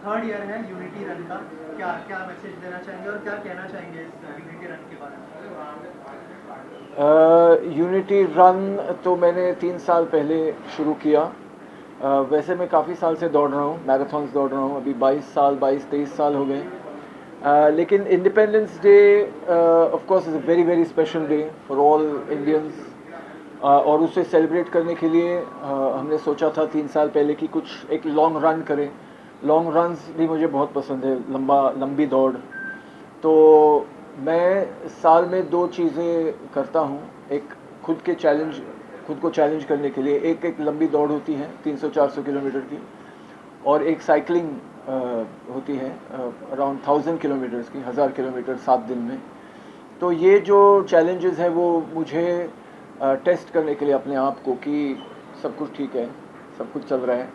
Third year है unity run का, क्या क्या मैसेज देना चाहेंगे और क्या कहना चाहेंगे इस यूनिटी रन के बारे में? यूनिटी रन तो मैंने 3 साल पहले शुरू किया। वैसे मैं काफ़ी साल से दौड़ रहा हूँ, मैराथन्स दौड़ रहा हूँ, अभी 22-23 साल हो गए। लेकिन independence day of course is a very very special day for all Indians. और उसे सेलिब्रेट करने के लिए हमने सोचा था 3 साल पहले कि कुछ एक लॉन्ग रन करें। लॉन्ग रन्स भी मुझे बहुत पसंद है, लंबी दौड़। तो मैं साल में 2 चीज़ें करता हूँ। एक खुद को चैलेंज करने के लिए एक लंबी दौड़ होती है 300-400 किलोमीटर की, और एक साइकिलिंग होती है अराउंड 1000 किलोमीटर्स की, 1000 किलोमीटर 7 दिन में। तो ये जो चैलेंजेस हैं वो मुझे टेस्ट करने के लिए अपने आप को कि सब कुछ ठीक है, सब कुछ चल रहा है,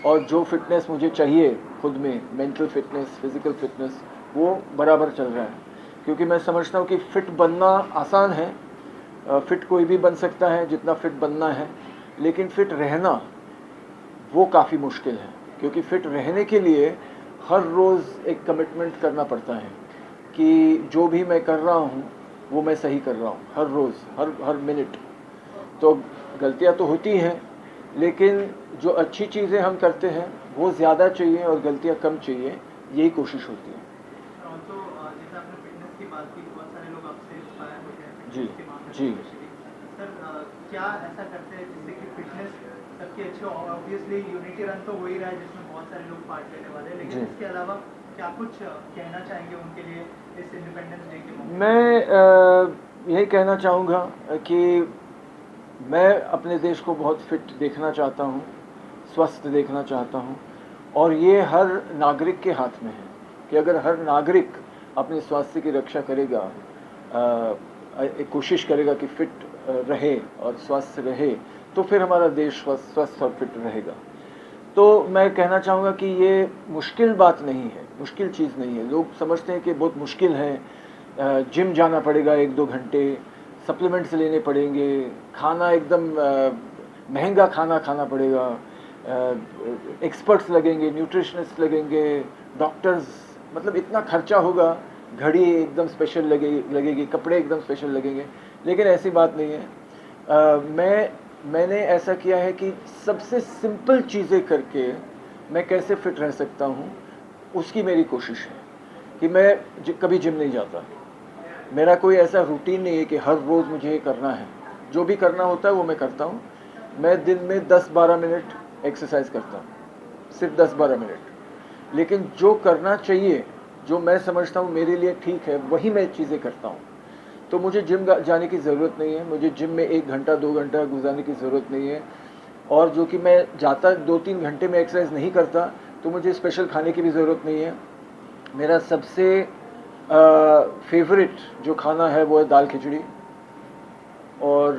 और जो फिटनेस मुझे चाहिए खुद में, मेंटल फिटनेस, फिज़िकल फिटनेस, वो बराबर चल रहा है। क्योंकि मैं समझता हूँ कि फ़िट बनना आसान है, फ़िट कोई भी बन सकता है जितना फ़िट बनना है, लेकिन फ़िट रहना वो काफ़ी मुश्किल है। क्योंकि फ़िट रहने के लिए हर रोज़ एक कमिटमेंट करना पड़ता है कि जो भी मैं कर रहा हूँ वो मैं सही कर रहा हूँ, हर रोज़, हर मिनट। तो गलतियाँ तो होती हैं, लेकिन जो अच्छी चीज़ें हम करते हैं वो ज़्यादा चाहिए और गलतियाँ कम चाहिए, यही कोशिश होती है। ऑल्सो जैसे आपने फिटनेस की बात की, बहुत सारे लोग आपसे इंस्पायर होते हैं जी फिटनेस के मामले में जी। स्पेशली। सर क्या ऐसा करते हैं जिससे कि फिटनेस सबकी अच्छी हो? ऑब्वियसली यूनिटी रन तो हो ही रहा है जिसमें बहुत सारे लोग पार्ट लेने वाले हैं, लेकिन जी, इसके अलावा क्या कुछ कहना चाहेंगे उनके लिए इस इंडिपेंडेंस डे के मौके पर? मैं यही कहना चाहूँगा कि मैं अपने देश को बहुत फिट देखना चाहता हूँ, स्वस्थ देखना चाहता हूँ, और ये हर नागरिक के हाथ में है कि अगर हर नागरिक अपने स्वास्थ्य की रक्षा करेगा, एक कोशिश करेगा कि फिट रहे और स्वस्थ रहे, तो फिर हमारा देश स्वस्थ और फिट रहेगा। तो मैं कहना चाहूँगा कि ये मुश्किल बात नहीं है, मुश्किल चीज़ नहीं है। लोग समझते हैं कि बहुत मुश्किल है, जिम जाना पड़ेगा 1-2 घंटे, सप्लीमेंट्स लेने पड़ेंगे, खाना एकदम महंगा खाना खाना पड़ेगा, एक्सपर्ट्स लगेंगे, न्यूट्रिशनिस्ट लगेंगे, डॉक्टर्स, मतलब इतना खर्चा होगा, घड़ी एकदम स्पेशल लगेगी, कपड़े एकदम स्पेशल लगेंगे। लेकिन ऐसी बात नहीं है। मैंने ऐसा किया है कि सबसे सिंपल चीज़ें करके मैं कैसे फिट रह सकता हूँ, उसकी मेरी कोशिश है कि मैं कभी जिम नहीं जाता। मेरा कोई ऐसा रूटीन नहीं है कि हर रोज़ मुझे ये करना है। जो भी करना होता है वो मैं करता हूँ। मैं दिन में 10-12 मिनट एक्सरसाइज करता हूँ, सिर्फ 10-12 मिनट। लेकिन जो करना चाहिए, जो मैं समझता हूँ मेरे लिए ठीक है, वही मैं चीज़ें करता हूँ। तो मुझे जिम जाने की ज़रूरत नहीं है, मुझे जिम में 1 घंटा 2 घंटा गुजारने की ज़रूरत नहीं है। और जो कि मैं जाता 2-3 घंटे में एक्सरसाइज नहीं करता, तो मुझे स्पेशल खाने की भी ज़रूरत नहीं है। मेरा सबसे फेवरेट जो खाना है वो है दाल खिचड़ी, और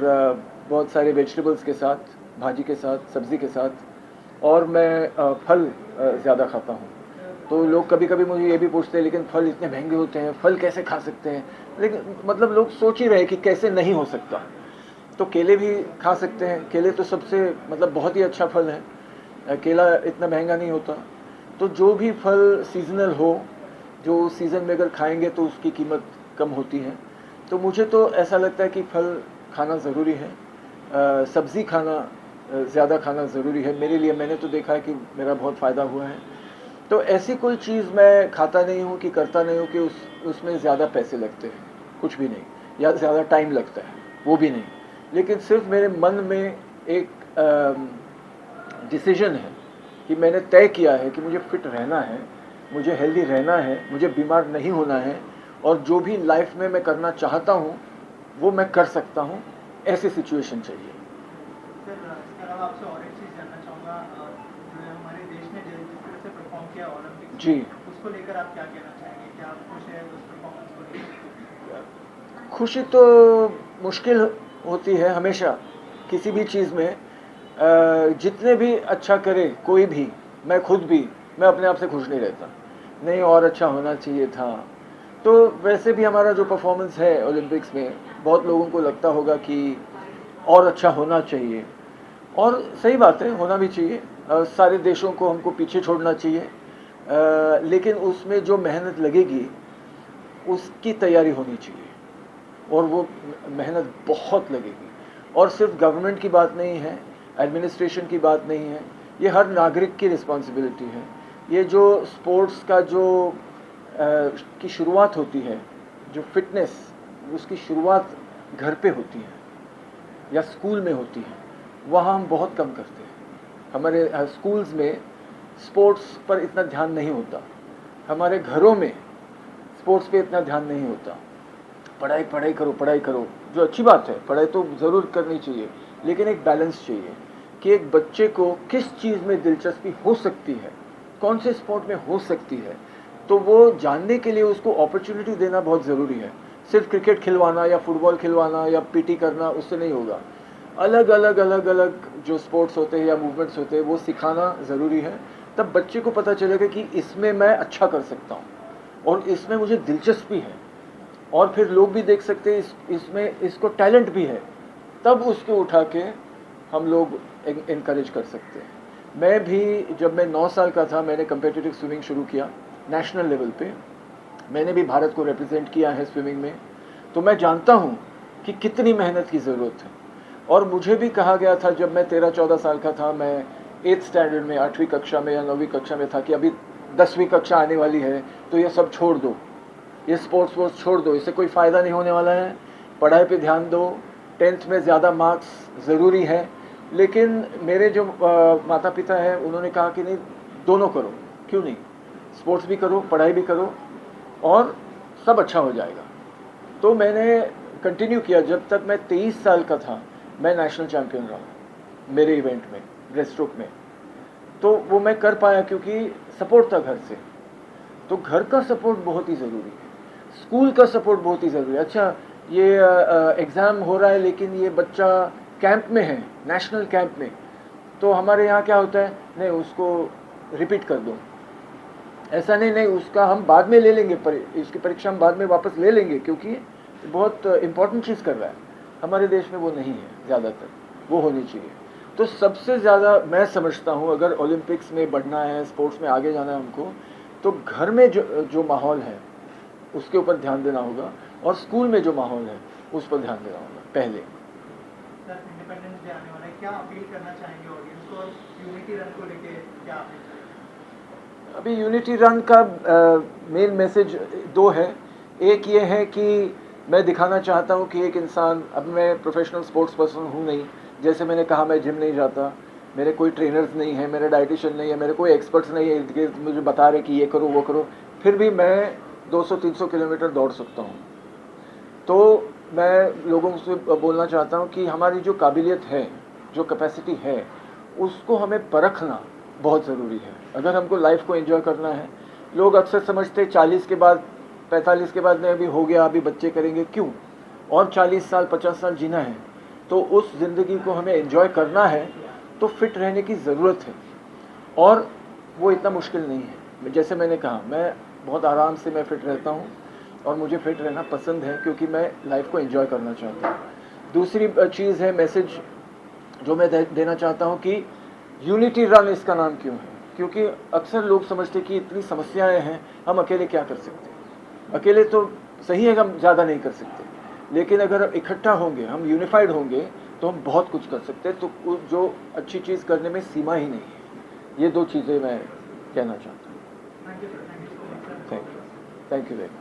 बहुत सारे वेजिटेबल्स के साथ, भाजी के साथ, सब्ज़ी के साथ। और मैं फल ज़्यादा खाता हूँ। तो लोग कभी कभी मुझे ये भी पूछते हैं, लेकिन फल इतने महंगे होते हैं, फल कैसे खा सकते हैं? लेकिन मतलब लोग सोच ही रहे कि कैसे नहीं हो सकता। तो केले भी खा सकते हैं, केले तो सबसे मतलब बहुत ही अच्छा फल है, केला इतना महंगा नहीं होता। तो जो भी फल सीजनल हो, जो सीज़न में अगर खाएंगे तो उसकी कीमत कम होती है। तो मुझे तो ऐसा लगता है कि फल खाना ज़रूरी है, सब्ज़ी खाना ज़्यादा खाना ज़रूरी है मेरे लिए। मैंने तो देखा है कि मेरा बहुत फ़ायदा हुआ है। तो ऐसी कोई चीज़ मैं खाता नहीं हूँ कि करता नहीं हूँ कि उसमें ज़्यादा पैसे लगते हैं, कुछ भी नहीं, या ज़्यादा टाइम लगता है, वो भी नहीं। लेकिन सिर्फ मेरे मन में एक डिसीजन है कि मैंने तय किया है कि मुझे फिट रहना है, मुझे हेल्दी रहना है, मुझे बीमार नहीं होना है, और जो भी लाइफ में मैं करना चाहता हूँ वो मैं कर सकता हूँ। ऐसी सिचुएशन चाहिए। सर इसके अलावा आपसे और एक चीज़ जानना चाहूँगा, जो है हमारे देश ने जिस तरह से परफॉर्म किया ओलंपिक्स जी। में, उसको लेकर आप क्या कहना चाहेंगे? क्या आप खुश हैं उस परफॉर्मेंस को लेकर? खुशी तो मुश्किल होती है हमेशा किसी भी चीज़ में। जितने भी अच्छा करे कोई भी, मैं खुद भी, मैं अपने आप से खुश नहीं रहता, नहीं और अच्छा होना चाहिए था। तो वैसे भी हमारा जो परफॉर्मेंस है ओलंपिक्स में, बहुत लोगों को लगता होगा कि और अच्छा होना चाहिए, और सही बात है, होना भी चाहिए। सारे देशों को हमको पीछे छोड़ना चाहिए, लेकिन उसमें जो मेहनत लगेगी उसकी तैयारी होनी चाहिए, और वो मेहनत बहुत लगेगी। और सिर्फ गवर्नमेंट की बात नहीं है, एडमिनिस्ट्रेशन की बात नहीं है, ये हर नागरिक की रिस्पॉन्सिबिलिटी है। ये जो स्पोर्ट्स का जो की शुरुआत होती है, जो फिटनेस, उसकी शुरुआत घर पे होती है या स्कूल में होती है, वहाँ हम बहुत कम करते हैं। हमारे स्कूल्स में स्पोर्ट्स पर इतना ध्यान नहीं होता, हमारे घरों में स्पोर्ट्स पे इतना ध्यान नहीं होता। पढ़ाई पढ़ाई करो, पढ़ाई करो, जो अच्छी बात है, पढ़ाई तो ज़रूर करनी चाहिए, लेकिन एक बैलेंस चाहिए कि एक बच्चे को किस चीज़ में दिलचस्पी हो सकती है, कौन से स्पोर्ट में हो सकती है, तो वो जानने के लिए उसको अपॉर्चुनिटी देना बहुत ज़रूरी है। सिर्फ क्रिकेट खिलवाना या फुटबॉल खिलवाना या पीटी करना, उससे नहीं होगा। अलग अलग जो स्पोर्ट्स होते हैं या मूवमेंट्स होते हैं, वो सिखाना ज़रूरी है। तब बच्चे को पता चलेगा कि इसमें मैं अच्छा कर सकता हूँ और इसमें मुझे दिलचस्पी है, और फिर लोग भी देख सकते हैं इसमें इसको टैलेंट भी है, तब उसको उठा के हम लोग इनकरेज कर सकते हैं। मैं भी जब मैं 9 साल का था, मैंने कम्पिटिटिव स्विमिंग शुरू किया नेशनल लेवल पे। मैंने भी भारत को रिप्रेजेंट किया है स्विमिंग में, तो मैं जानता हूँ कि कितनी मेहनत की ज़रूरत है। और मुझे भी कहा गया था जब मैं 13-14 साल का था, मैं 8th स्टैंडर्ड में, 8वीं कक्षा में या 9वीं कक्षा में था, कि अभी 10वीं कक्षा आने वाली है तो ये सब छोड़ दो, ये स्पोर्ट्स छोड़ दो, इससे कोई फ़ायदा नहीं होने वाला है, पढ़ाई पे ध्यान दो, 10th में ज़्यादा मार्क्स ज़रूरी है। लेकिन मेरे जो माता पिता हैं, उन्होंने कहा कि नहीं, दोनों करो, क्यों नहीं, स्पोर्ट्स भी करो, पढ़ाई भी करो, और सब अच्छा हो जाएगा। तो मैंने कंटिन्यू किया। जब तक मैं 23 साल का था, मैं नेशनल चैम्पियन रहा मेरे इवेंट में, ब्रेस्ट स्ट्रोक में। तो वो मैं कर पाया क्योंकि सपोर्ट था घर से। तो घर का सपोर्ट बहुत ही ज़रूरी है, स्कूल का सपोर्ट बहुत ही ज़रूरी है। अच्छा, ये एग्ज़ाम हो रहा है लेकिन ये बच्चा कैंप में है, नेशनल कैंप में, तो हमारे यहाँ क्या होता है, नहीं उसको रिपीट कर दो। ऐसा नहीं, उसका हम बाद में ले लेंगे, इसकी परीक्षा हम बाद में वापस ले लेंगे, क्योंकि बहुत इम्पोर्टेंट चीज़ कर रहा है। हमारे देश में वो नहीं है, ज़्यादातर वो होनी चाहिए। तो सबसे ज़्यादा मैं समझता हूँ, अगर ओलंपिक्स में बढ़ना है, स्पोर्ट्स में आगे जाना है हमको, तो घर में जो माहौल है उसके ऊपर ध्यान देना होगा, और स्कूल में जो माहौल है उस पर ध्यान देना होगा पहले। सर, इंडिपेंडेंस डे आने वाला है, क्या अपील करना चाहेंगे ऑडियंस को, यूनिटी रन को लेके क्या अपील करेंगे? अभी यूनिटी रन का मेन मैसेज 2 है। एक ये है कि मैं दिखाना चाहता हूँ कि एक इंसान, अब मैं प्रोफेशनल स्पोर्ट्स पर्सन हूँ नहीं, जैसे मैंने कहा मैं जिम नहीं जाता, मेरे कोई ट्रेनर्स नहीं है, मेरे डाइटिशियन नहीं है, मेरे कोई एक्सपर्ट्स नहीं है कि मुझे बता रहे कि ये करो वो करो, फिर भी मैं 200-300 किलोमीटर दौड़ सकता हूँ। तो मैं लोगों से बोलना चाहता हूँ कि हमारी जो काबिलियत है, जो कैपेसिटी है, उसको हमें परखना बहुत ज़रूरी है। अगर हमको लाइफ को एंजॉय करना है, लोग अक्सर समझते 40 के बाद, 45 के बाद नहीं, अभी हो गया, अभी बच्चे करेंगे, क्यों, और 40 साल 50 साल जीना है, तो उस ज़िंदगी को हमें एंजॉय करना है, तो फिट रहने की ज़रूरत है, और वो इतना मुश्किल नहीं है। जैसे मैंने कहा, मैं बहुत आराम से मैं फ़िट रहता हूँ, और मुझे फ़िट रहना पसंद है, क्योंकि मैं लाइफ को एंजॉय करना चाहता हूँ। दूसरी चीज़ है, मैसेज जो मैं देना चाहता हूँ कि यूनिटी रन इसका नाम क्यों है, क्योंकि अक्सर लोग समझते कि इतनी समस्याएं हैं, हम अकेले क्या कर सकते हैं। अकेले तो सही है, हम ज़्यादा नहीं कर सकते, लेकिन अगर इकट्ठा होंगे, हम यूनिफाइड होंगे, तो हम बहुत कुछ कर सकते हैं। तो जो अच्छी चीज़ करने में सीमा ही नहीं है। ये 2 चीज़ें मैं कहना चाहता हूँ। Thank you sir, thank you so much sir. Thank you very much.